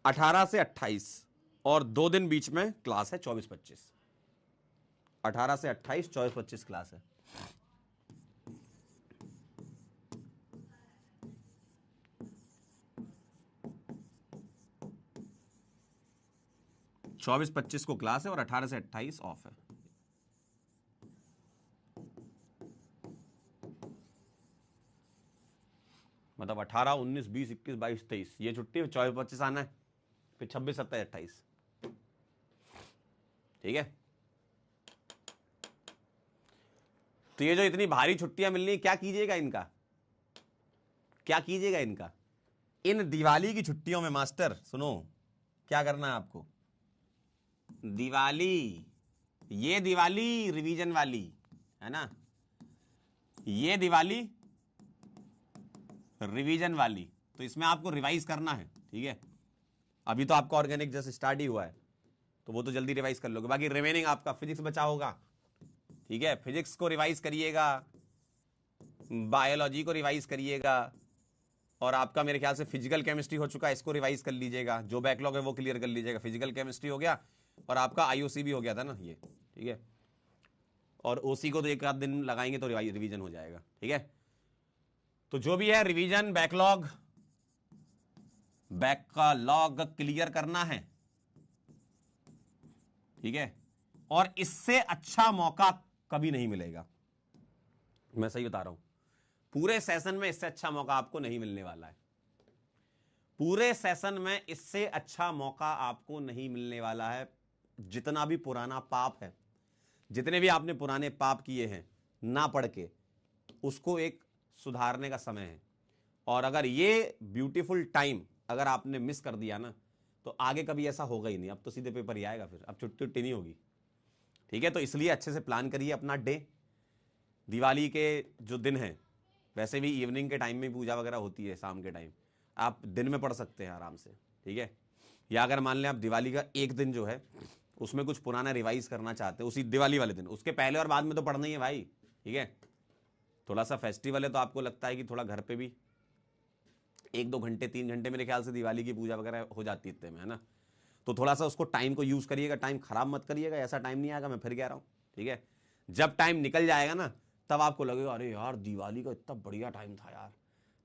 18 से 28 और 2 दिन बीच में क्लास है 24-25। 18 से 28, 24-25 क्लास है। चौबीस 25 को क्लास है और 18 से 28 ऑफ है। मतलब 18, 19, 20, 21, 22, 23 ये छुट्टी है, 24-25 आना है, फिर 26, 27, 28। ठीक है। तो ये जो इतनी भारी छुट्टियां मिलनी, क्या कीजिएगा इनका, क्या कीजिएगा इनका? इन दिवाली की छुट्टियों में मास्टर सुनो, क्या करना है आपको? दिवाली, ये दिवाली रिवीजन वाली है ना, ये दिवाली रिवीजन वाली, तो इसमें आपको रिवाइज करना है। ठीक है। अभी तो आपका ऑर्गेनिक जस्ट स्टार्ट ही हुआ है, तो वो तो जल्दी रिवाइज कर लोगे। बाकी रिमेनिंग आपका फिजिक्स बचा होगा। ठीक है, फिजिक्स को रिवाइज करिएगा, बायोलॉजी को रिवाइज करिएगा, और आपका मेरे ख्याल से फिजिकल केमिस्ट्री हो चुका है, इसको रिवाइज कर लीजिएगा। जो बैकलॉग है वो क्लियर कर लीजिएगा। फिजिकल केमिस्ट्री हो गया और आपका आईओसी भी हो गया था ना ये। ठीक है, और ओसी को तो एक आध दिन लगाएंगे तो रिवीजन हो जाएगा। ठीक है, तो जो भी है रिवीजन बैकलॉग क्लियर करना है। ठीक है, और इससे अच्छा मौका कभी नहीं मिलेगा, मैं सही बता रहा हूं। पूरे सेशन में इससे अच्छा मौका आपको नहीं मिलने वाला है। पूरे सेशन में इससे अच्छा मौका आपको नहीं मिलने वाला है। जितना भी पुराना पाप है, जितने भी आपने पुराने पाप किए हैं ना पढ़ के, उसको एक सुधारने का समय है। और अगर ये ब्यूटीफुल टाइम अगर आपने मिस कर दिया ना, तो आगे कभी ऐसा होगा ही नहीं। अब तो सीधे पेपर ही आएगा, फिर अब छुट्टी उट्टी नहीं होगी। ठीक है, तो इसलिए अच्छे से प्लान करिए अपना डे। दिवाली के जो दिन है, वैसे भी इवनिंग के टाइम में पूजा वगैरह होती है, शाम के टाइम आप दिन में पढ़ सकते हैं आराम से। ठीक है, या अगर मान लें आप दिवाली का एक दिन जो है उसमें कुछ पुराना रिवाइज करना चाहते हैं उसी दिवाली वाले दिन, उसके पहले और बाद में तो पढ़ना ही है भाई। ठीक है, थोड़ा सा फेस्टिवल है तो आपको लगता है कि थोड़ा घर पे भी 1-2 घंटे 3 घंटे मेरे ख्याल से दिवाली की पूजा वगैरह हो जाती है इतने में, है ना। तो थोड़ा सा उसको टाइम को यूज करिएगा, टाइम खराब मत करिएगा। ऐसा टाइम नहीं आएगा, मैं फिर कह रहा हूँ। ठीक है, जब टाइम निकल जाएगा ना, तब आपको लगेगा अरे यार दिवाली का इतना बढ़िया टाइम था यार,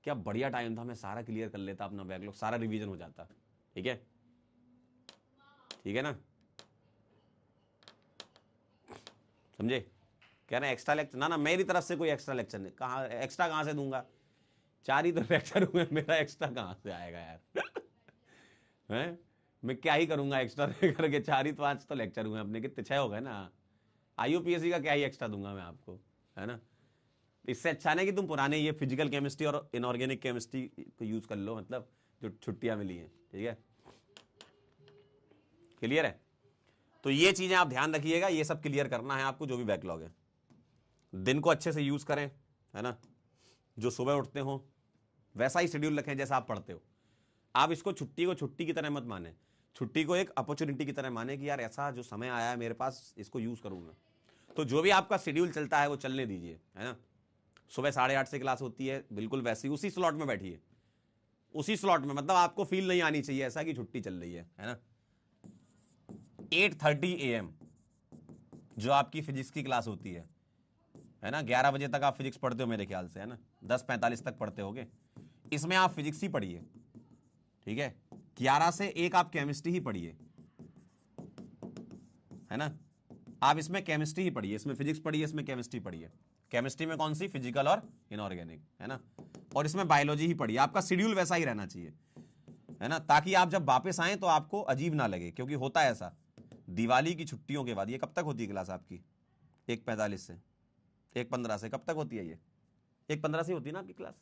क्या बढ़िया टाइम था, मैं सारा क्लियर कर लेता अपना बैकलॉग, सारा रिवीजन हो जाता। ठीक है, ठीक है ना, समझे? कह रहे एक्स्ट्रा लेक्चर ना, मेरी तरफ से कोई एक्स्ट्रा लेक्चर नहीं। कहाँ एक्स्ट्रा, कहाँ से दूंगा? 4 ही तो लेक्चर हुए, मेरा एक्स्ट्रा कहाँ से आएगा यार? हैं, मैं क्या ही करूंगा एक्स्ट्रा करके? 4 ही 5 तो लेक्चर हुए अपने, कितने 6 हो गए ना। आईयूपीएससी का क्या ही एक्स्ट्रा दूंगा मैं आपको, है ना। इससे अच्छा नहीं कि तुम पुराने ये फिजिकल केमिस्ट्री और इनऑर्गेनिक केमिस्ट्री को यूज कर लो, मतलब जो छुट्टियां मिली हैं। ठीक है, क्लियर है? तो ये चीजें आप ध्यान रखिएगा, ये सब क्लियर करना है आपको, जो भी बैकलॉग है। दिन को अच्छे से यूज करें, है ना। जो सुबह उठते हो वैसा ही शेड्यूल रखें जैसा आप पढ़ते हो। आप इसको छुट्टी को छुट्टी की तरह मत माने, छुट्टी को एक अपॉर्चुनिटी की तरह माने कि यार ऐसा जो समय आया है मेरे पास, इसको यूज करूंगा। तो जो भी आपका शेड्यूल चलता है वो चलने दीजिए, है ना। सुबह 8:30 से क्लास होती है, बिल्कुल वैसी उसी स्लॉट में बैठिए, उसी स्लॉट में। मतलब आपको फील नहीं आनी चाहिए ऐसा कि छुट्टी चल रही है ना। 8:30 AM जो आपकी फिजिक्स की क्लास होती है ना। 11 बजे तक आप फिजिक्स पढ़ते हो मेरे ख्याल से, है ना। 10:45 तक पढ़ते होगे, इसमें आप फिजिक्स ही पढ़िए। ठीक है, 11 से 1 आप केमिस्ट्री ही पढ़िए, है ना। आप इसमें केमिस्ट्री ही पढ़िए, इसमें फिजिक्स पढ़िए, इसमें केमिस्ट्री पढ़िए। केमिस्ट्री में कौन सी? फिजिकल और इनऑर्गेनिक, है ना। और इसमें बायोलॉजी ही पढ़िए। आपका शेड्यूल वैसा ही रहना चाहिए, है ना, ताकि आप जब वापस आए तो आपको अजीब ना लगे। क्योंकि होता है ऐसा, दिवाली की छुट्टियों के बाद, ये कब तक होती है क्लास आपकी? 1:45 से 1:15 से कब तक होती है ये? 1:15 से होती है ना आपकी क्लास,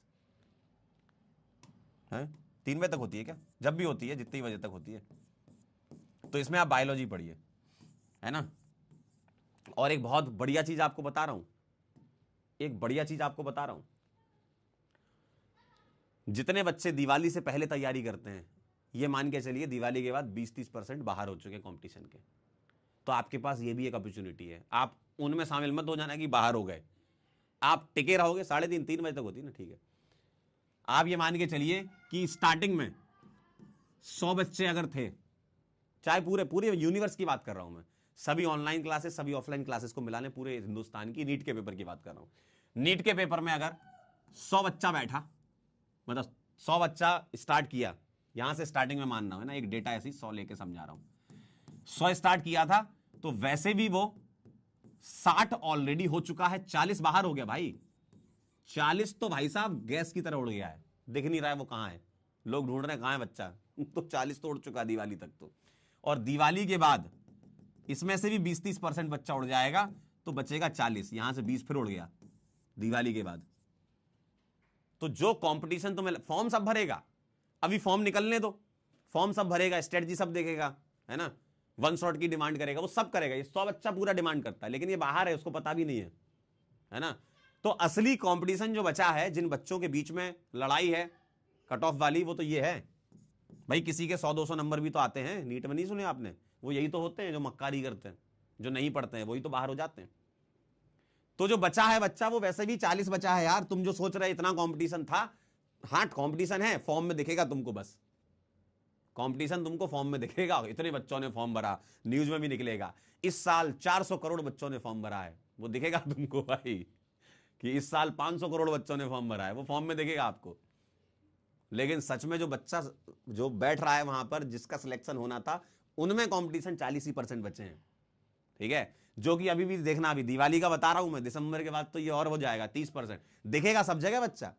है? 3 बजे तक होती है क्या? जब भी होती है, जितनी बजे तक होती है। तो इसमें आप बायोलॉजी पढ़िए, है ना। और एक बहुत बढ़िया चीज आपको बता रहा हूं, एक बढ़िया चीज आपको बता रहा हूं। जितने बच्चे दिवाली से पहले तैयारी करते हैं, ये मान के चलिए दिवाली के बाद 20-30% बाहर हो चुके हैं कंपटीशन के। तो आपके पास ये भी एक अपॉर्चुनिटी है। आप उनमें शामिल मत हो जाना कि बाहर हो गए, आप टिके रहोगे। 3:30-3 बजे तक होती है ना, ठीक है। आप ये मान के चलिए कि स्टार्टिंग में 100 बच्चे अगर थे, चाहे पूरे पूरे यूनिवर्स की बात कर रहा हूं मैं, सभी ऑनलाइन क्लासेस सभी ऑफलाइन क्लासेस को मिला लें, पूरे हिंदुस्तान की, नीट के पेपर की बात कर रहा हूं, नीट के पेपर में अगर 100 बच्चा बैठा, मतलब 100 बच्चा स्टार्ट किया, यहां से स्टार्टिंग में मानना है ना, एक डेटा ऐसी 100 लेके समझा रहा हूं, 100 स्टार्ट किया था, तो वैसे भी वो 60 ऑलरेडी हो चुका है, 40 बाहर हो गया भाई, 40 तो भाई साहब गैस की तरह उड़ गया है, दिख नहीं रहा है वो कहां है, लोग ढूंढ रहे हैं कहां है बच्चा, तो 40 तो उड़ चुका दिवाली तक तो, और दिवाली के बाद इसमें से भी 20-30% बच्चा उड़ जाएगा, तो बचेगा 40, यहां से 20 फिर उड़ गया दिवाली के बाद। तो जो कंपटीशन तो फॉर्म सब भरेगा, अभी फॉर्म निकलने दो, फॉर्म सब भरेगा, स्ट्रेटजी सब देखेगा, है ना, वन शॉट की डिमांड करेगा, वो सब करेगा, ये 100 बच्चा पूरा डिमांड करता है, लेकिन ये बाहर है, उसको पता भी नहीं है ना। तो असली कंपटीशन जो बचा है, जिन बच्चों के बीच में लड़ाई है कट ऑफ वाली, वो तो ये है भाई, किसी के 100-200 नंबर भी तो आते हैं नीट में, नहीं सुने आपने, वो यही तो होते हैं जो मक्कारी करते हैं, जो नहीं पढ़ते हैं वही तो बाहर हो जाते हैं। तो जो बचा है बच्चा, वो वैसे भी 40 बचा है यार, तुम जो सोच रहे इतना कंपटीशन था, हाँ कंपटीशन है, फॉर्म में दिखेगा तुमको, बस कंपटीशन तुमको फॉर्म में दिखेगा, इतने बच्चों ने फॉर्म भरा, न्यूज में भी निकलेगा, इस साल 400 करोड़ बच्चों ने फॉर्म भरा है, वो दिखेगा तुमको भाई, कि इस साल 500 करोड़ बच्चों ने फॉर्म भरा है, वो फॉर्म में दिखेगा आपको। लेकिन सच में जो बच्चा जो बैठ रहा है वहां पर, जिसका सिलेक्शन होना था, उनमें कंपटीशन 40% बचे हैं, ठीक है, जो कि अभी भी देखना, अभी दिवाली का बता रहा हूं मैं, दिसंबर के बाद तो ये और हो जाएगा, 30% दिखेगा सब जगह बच्चा,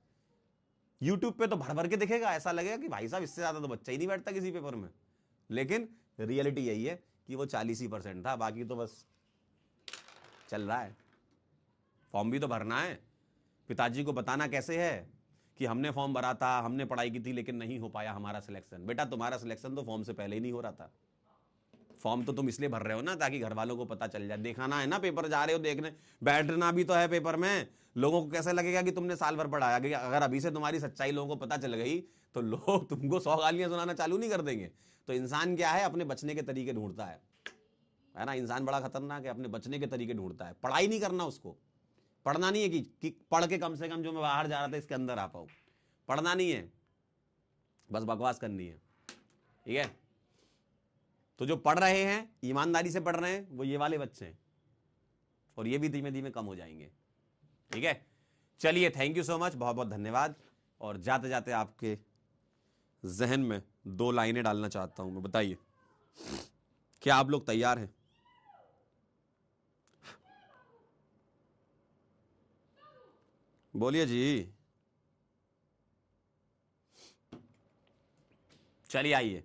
यूट्यूब पे तो भर भर के दिखेगा, ऐसा लगेगा कि भाई साहब इससे ज्यादा तो बच्चा ही नहीं बैठता किसी पेपर में, लेकिन रियलिटी यही है कि वो 40% था, बाकी तो बस चल रहा है। फॉर्म भी तो भरना है, पिताजी को बताना कैसे है कि हमने फॉर्म भरा था, हमने पढ़ाई की थी, लेकिन नहीं हो पाया हमारा सिलेक्शन। बेटा तुम्हारा सिलेक्शन तो फॉर्म से पहले ही नहीं हो रहा था, फॉर्म तो तुम इसलिए भर रहे हो ना ताकि घर वालों को पता चल जाए, दिखाना है ना, पेपर जा रहे हो देखने, बैठना भी तो है पेपर में, लोगों को कैसे लगेगा कि तुमने साल भर पढ़ाया, कि अगर अभी से तुम्हारी सच्चाई लोगों को पता चल गई तो लोग तुमको 100 गालियां सुनाना चालू नहीं कर देंगे। तो इंसान क्या है, अपने बचने के तरीके ढूंढता है ना, इंसान बड़ा खतरनाक है, अपने बचने के तरीके ढूंढता है, पढ़ाई नहीं करना उसको, पढ़ना नहीं है कि पढ़ के कम से कम जो मैं बाहर जा रहा था इसके अंदर आ पाऊं, पढ़ना नहीं है, बस बकवास करनी है, ठीक है। तो जो पढ़ रहे हैं, ईमानदारी से पढ़ रहे हैं, वो ये वाले बच्चे हैं, और ये भी धीमे धीमे कम हो जाएंगे, ठीक है। चलिए, थैंक यू सो मच, बहुत बहुत धन्यवाद। और जाते जाते आपके जहन में 2 लाइनें डालना चाहता हूं मैं, बताइए क्या आप लोग तैयार हैं? बोलिए जी। चलिए आइए,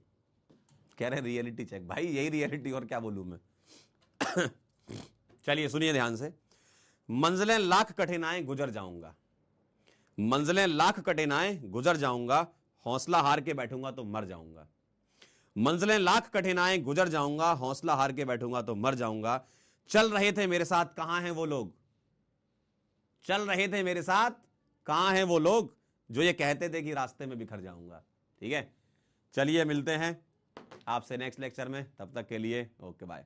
कह रहे रियलिटी चेक, भाई यही रियलिटी, और क्या बोलूं मैं। चलिए सुनिए ध्यान से, मंजिलें लाख कठिनाएं गुजर जाऊंगा, मंजिलें लाख कठिनाएं गुजर जाऊंगा, हौसला हार के बैठूंगा तो मर जाऊंगा, मंजिलें लाख कठिनाएं गुजर जाऊंगा, हौसला हार के बैठूंगा तो मर जाऊंगा, चल रहे थे मेरे साथ कहां हैं वो लोग, चल रहे थे मेरे साथ कहां हैं वो लोग, जो ये कहते थे कि रास्ते में बिखर जाऊंगा, ठीक है। चलिए मिलते हैं आपसे नेक्स्ट लेक्चर में, तब तक के लिए ओके बाय।